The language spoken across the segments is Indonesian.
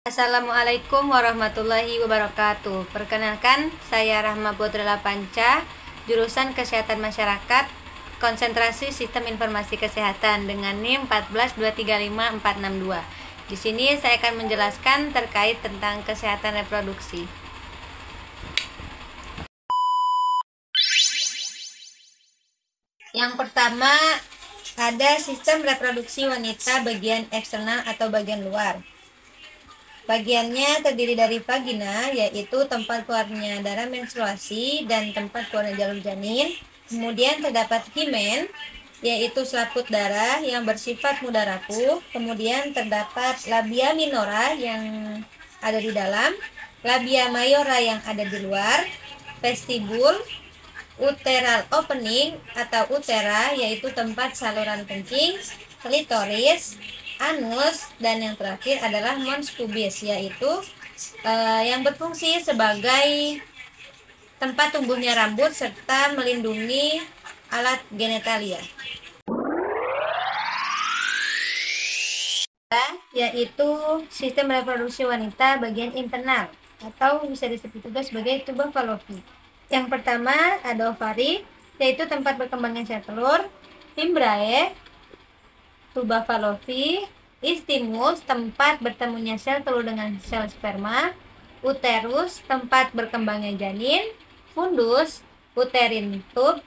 Assalamualaikum warahmatullahi wabarakatuh. Perkenalkan, saya Rahma Putra Panca, jurusan Kesehatan Masyarakat, konsentrasi Sistem Informasi Kesehatan dengan NIM 142355462. Di sini saya akan menjelaskan terkait tentang kesehatan reproduksi. Yang pertama, ada sistem reproduksi wanita bagian eksternal atau bagian luar. Bagiannya terdiri dari vagina, yaitu tempat keluarnya darah menstruasi dan tempat keluarnya jalur janin. Kemudian terdapat himen, yaitu selaput darah yang bersifat mudah rapuh. Kemudian terdapat labia minora yang ada di dalam, labia mayora yang ada di luar, vestibul, uteral opening atau utera, yaitu tempat saluran kencing, klitoris, anus, dan yang terakhir adalah mons pubis, yaitu yang berfungsi sebagai tempat tumbuhnya rambut serta melindungi alat genitalia, yaitu sistem reproduksi wanita bagian internal atau bisa disebut juga sebagai tuba falopi. Yang pertama ada ovari, yaitu tempat berkembangnya sel telur, membrae, tuba falopi, istimus, tempat bertemunya sel telur dengan sel sperma, uterus, tempat berkembangnya janin, fundus, uterine tube,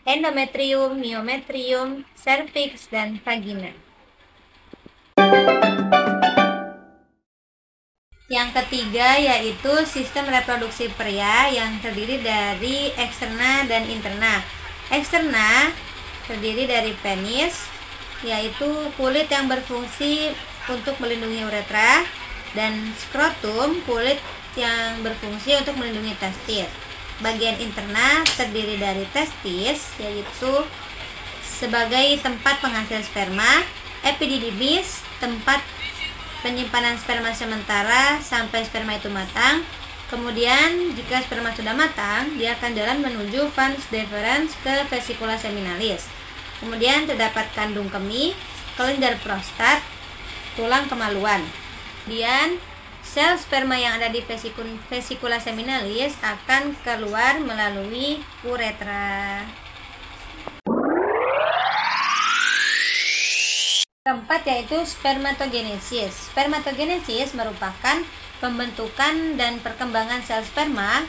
endometrium, myometrium, cervix, dan vagina. Yang ketiga yaitu sistem reproduksi pria yang terdiri dari eksterna dan interna. Eksterna terdiri dari penis, yaitu kulit yang berfungsi untuk melindungi uretra, dan skrotum, kulit yang berfungsi untuk melindungi testis. Bagian interna terdiri dari testis, yaitu sebagai tempat penghasil sperma, epididymis, tempat penyimpanan sperma sementara sampai sperma itu matang. Kemudian jika sperma sudah matang, dia akan jalan menuju vas deferens ke vesikula seminalis. Kemudian terdapat kandung kemih, kelenjar prostat, tulang kemaluan. Kemudian sel sperma yang ada di vesikula seminalis akan keluar melalui uretra. Keempat yaitu spermatogenesis. Spermatogenesis merupakan pembentukan dan perkembangan sel sperma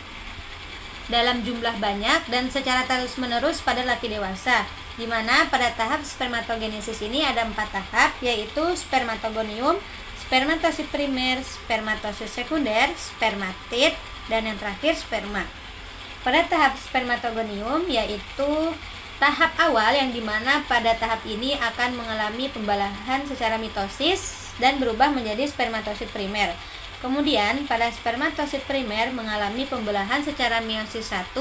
dalam jumlah banyak dan secara terus-menerus pada laki dewasa, di mana pada tahap spermatogenesis ini ada 4 tahap, yaitu spermatogonium, spermatosit primer, spermatosit sekunder, spermatid, dan yang terakhir sperma. Pada tahap spermatogonium yaitu tahap awal yang dimana pada tahap ini akan mengalami pembalahan secara mitosis dan berubah menjadi spermatosit primer. Kemudian pada spermatosit primer mengalami pembelahan secara meiosis 1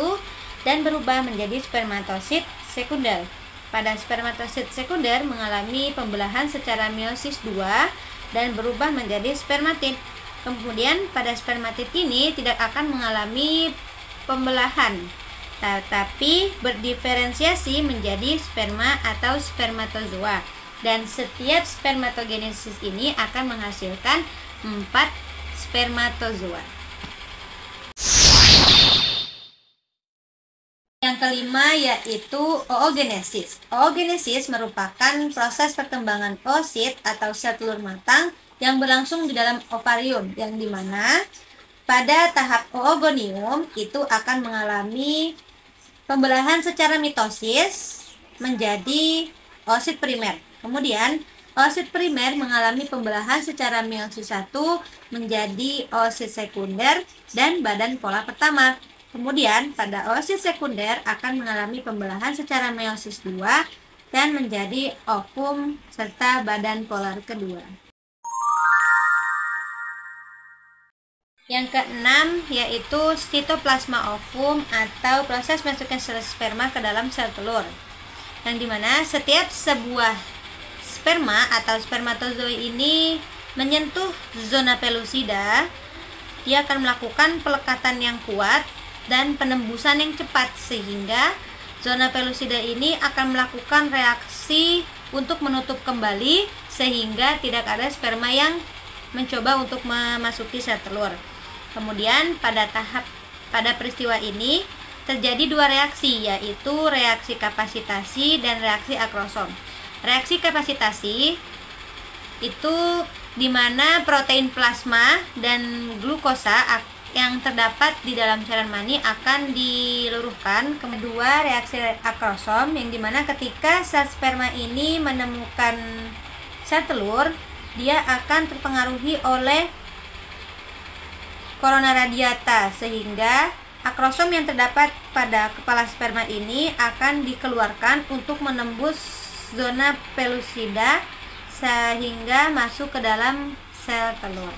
dan berubah menjadi spermatosit sekunder. Pada spermatosit sekunder mengalami pembelahan secara meiosis 2 dan berubah menjadi spermatid. Kemudian pada spermatid ini tidak akan mengalami pembelahan, tetapi berdiferensiasi menjadi sperma atau spermatozoa, dan setiap spermatogenesis ini akan menghasilkan 4 spermatozoa. Yang kelima yaitu oogenesis. Oogenesis merupakan proses perkembangan oosit atau sel telur matang yang berlangsung di dalam ovarium, yang dimana pada tahap oogonium itu akan mengalami pembelahan secara mitosis menjadi oosit primer. Kemudian oosit primer mengalami pembelahan secara meiosis 1 menjadi oosit sekunder dan badan pola pertama. Kemudian pada oosit sekunder akan mengalami pembelahan secara meiosis 2 dan menjadi ovum serta badan polar kedua. Yang keenam yaitu sitoplasma ovum atau proses masuknya sel sperma ke dalam sel telur, yang dimana setiap sebuah sperma atau spermatozoa ini menyentuh zona pelusida, dia akan melakukan pelekatan yang kuat dan penembusan yang cepat, sehingga zona pelusida ini akan melakukan reaksi untuk menutup kembali sehingga tidak ada sperma yang mencoba untuk memasuki sel telur. Kemudian pada peristiwa ini terjadi dua reaksi, yaitu reaksi kapasitasi dan reaksi akrosom. Reaksi kapasitasi itu di mana protein plasma dan glukosa yang terdapat di dalam cairan mani akan diluruhkan. Kedua, reaksi akrosom yang dimana ketika sel sperma ini menemukan sel telur, dia akan terpengaruhi oleh corona radiata, sehingga akrosom yang terdapat pada kepala sperma ini akan dikeluarkan untuk menembus zona pelusida sehingga masuk ke dalam sel telur.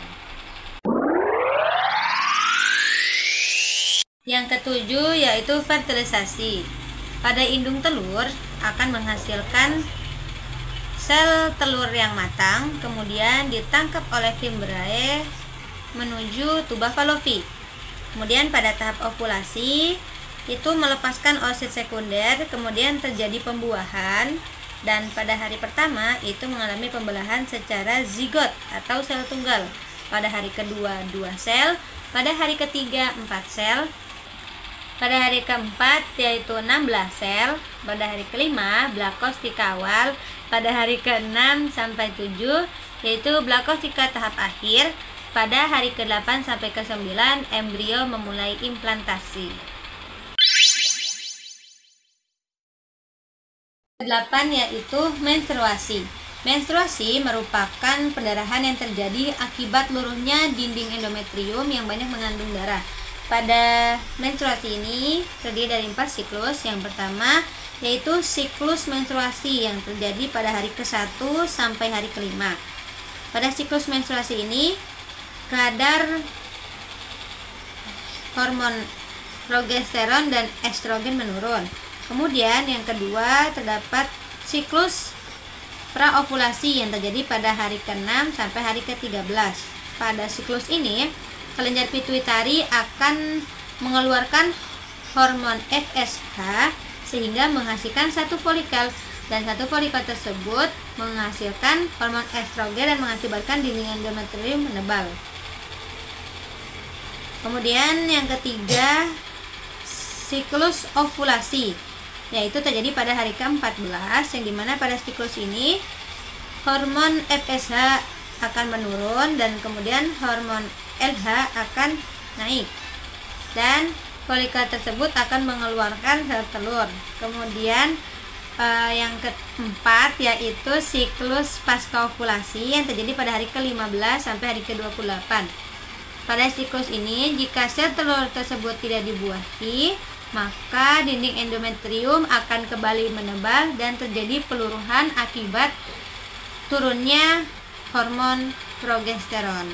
Yang ketujuh yaitu fertilisasi. Pada indung telur akan menghasilkan sel telur yang matang, kemudian ditangkap oleh Fimbriae menuju tuba Fallopi. Kemudian pada tahap ovulasi itu melepaskan oosit sekunder, kemudian terjadi pembuahan, dan pada hari pertama itu mengalami pembelahan secara zigot atau sel tunggal. Pada hari kedua 2 sel, pada hari ketiga 4 sel, pada hari keempat yaitu 16 sel, pada hari kelima blakostika awal, pada hari ke-6 sampai 7 yaitu blakostika tahap akhir, pada hari ke-8 sampai ke-9 embrio memulai implantasi. 8 yaitu menstruasi. Menstruasi merupakan pendarahan yang terjadi akibat luruhnya dinding endometrium yang banyak mengandung darah. Pada menstruasi ini terdiri dari 4 siklus. Yang pertama yaitu siklus menstruasi yang terjadi pada hari ke-1 sampai hari ke-5. Pada siklus menstruasi ini kadar hormon progesteron dan estrogen menurun. Kemudian yang kedua terdapat siklus praovulasi yang terjadi pada hari ke-6 sampai hari ke-13. Pada siklus ini kelenjar pituitari akan mengeluarkan hormon FSH sehingga menghasilkan satu folikel, dan satu folikel tersebut menghasilkan hormon estrogen dan mengakibatkan dinding endometrium menebal. Kemudian yang ketiga siklus ovulasi, yaitu terjadi pada hari ke-14, yang dimana pada siklus ini hormon FSH akan menurun dan kemudian hormon LH akan naik, dan folikel tersebut akan mengeluarkan sel telur. Kemudian yang keempat yaitu siklus pasca ovulasi yang terjadi pada hari ke-15 sampai hari ke-28. Pada siklus ini jika sel telur tersebut tidak dibuahi, maka dinding endometrium akan kembali menebal dan terjadi peluruhan akibat turunnya hormon progesteron.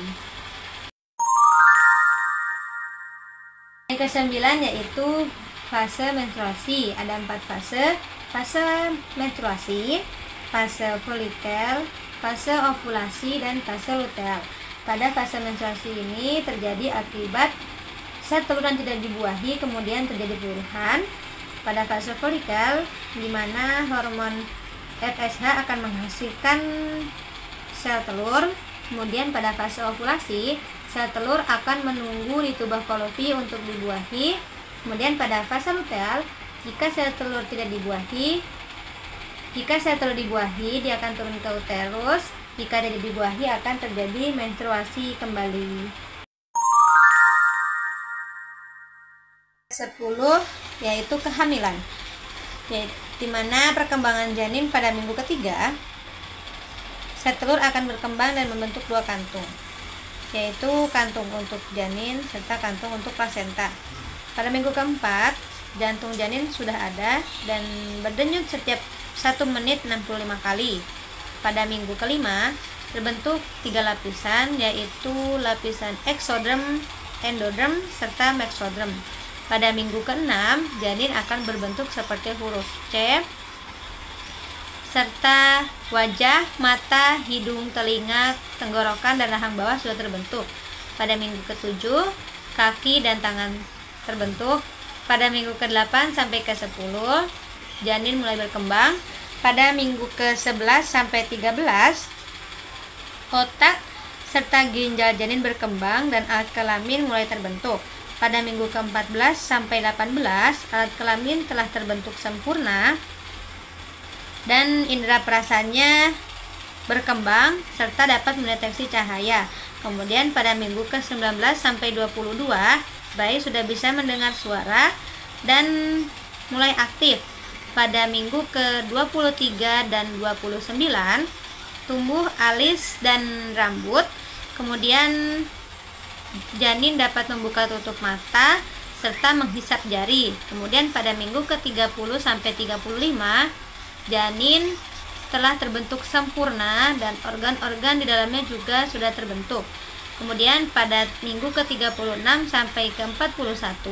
Yang ke-9 yaitu fase menstruasi. Ada 4 fase. Fase menstruasi, fase folikel, fase ovulasi, dan fase luteal. Pada fase menstruasi ini terjadi akibat sel telur yang tidak dibuahi, kemudian terjadi peluruhan. Pada fase folikel, di mana hormon FSH akan menghasilkan sel telur. Kemudian pada fase ovulasi, sel telur akan menunggu di tuba Fallopi untuk dibuahi. Kemudian pada fase luteal, jika sel telur dibuahi, dia akan turun ke uterus. Jika tidak dibuahi, akan terjadi menstruasi kembali. 10 yaitu kehamilan, di mana perkembangan janin pada minggu ketiga, sel telur akan berkembang dan membentuk 2 kantung, yaitu kantung untuk janin serta kantung untuk plasenta. Pada minggu keempat, jantung janin sudah ada dan berdenyut setiap 1 menit 65 kali. Pada minggu kelima, terbentuk 3 lapisan, yaitu lapisan exoderm, endoderm, serta mesoderm. Pada minggu ke-6, janin akan berbentuk seperti huruf C, serta wajah, mata, hidung, telinga, tenggorokan, dan rahang bawah sudah terbentuk. Pada minggu ke-7, kaki dan tangan terbentuk. Pada minggu ke-8 sampai ke-10, janin mulai berkembang. Pada minggu ke-11 sampai 13, otak serta ginjal janin berkembang dan alat kelamin mulai terbentuk. Pada minggu ke-14 sampai 18, alat kelamin telah terbentuk sempurna dan indera perasaannya berkembang serta dapat mendeteksi cahaya. Kemudian pada minggu ke-19 sampai 22, bayi sudah bisa mendengar suara dan mulai aktif. Pada minggu ke-23 dan 29, tumbuh alis dan rambut. Kemudian janin dapat membuka tutup mata serta menghisap jari. Kemudian pada minggu ke-30 sampai 35, janin telah terbentuk sempurna dan organ-organ di dalamnya juga sudah terbentuk. Kemudian pada minggu ke-36 sampai ke-41,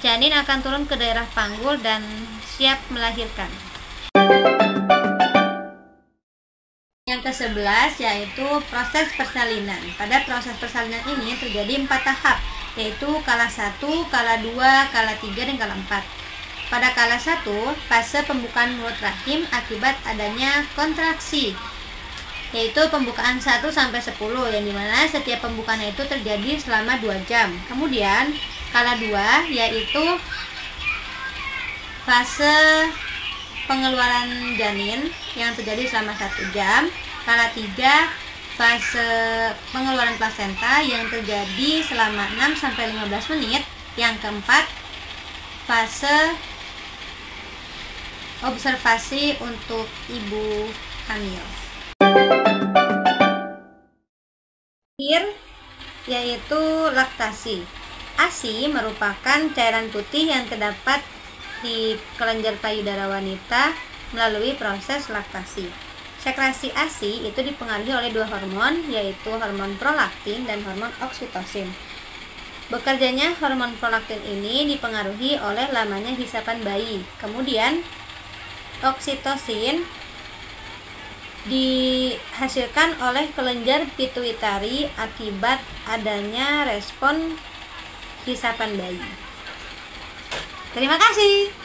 janin akan turun ke daerah panggul dan siap melahirkan. Yang ke-11 yaitu proses persalinan. Pada proses persalinan ini terjadi 4 tahap, yaitu kala 1, kala 2, kala 3, dan kala 4. Pada kala 1, fase pembukaan mulut rahim akibat adanya kontraksi, yaitu pembukaan 1 sampai 10, yang dimana setiap pembukaan itu terjadi selama 2 jam. Kemudian kala 2 yaitu fase pengeluaran janin yang terjadi selama 1 jam. Kala 3, fase pengeluaran plasenta yang terjadi selama 6 sampai 15 menit. Yang keempat, fase observasi untuk ibu hamil. Akhir yaitu laktasi. ASI merupakan cairan putih yang terdapat di kelenjar payudara wanita melalui proses laktasi. Sekresi ASI itu dipengaruhi oleh 2 hormon, yaitu hormon prolaktin dan hormon oksitosin. Bekerjanya hormon prolaktin ini dipengaruhi oleh lamanya hisapan bayi. Kemudian oksitosin dihasilkan oleh kelenjar pituitari akibat adanya respon hisapan bayi. Terima kasih.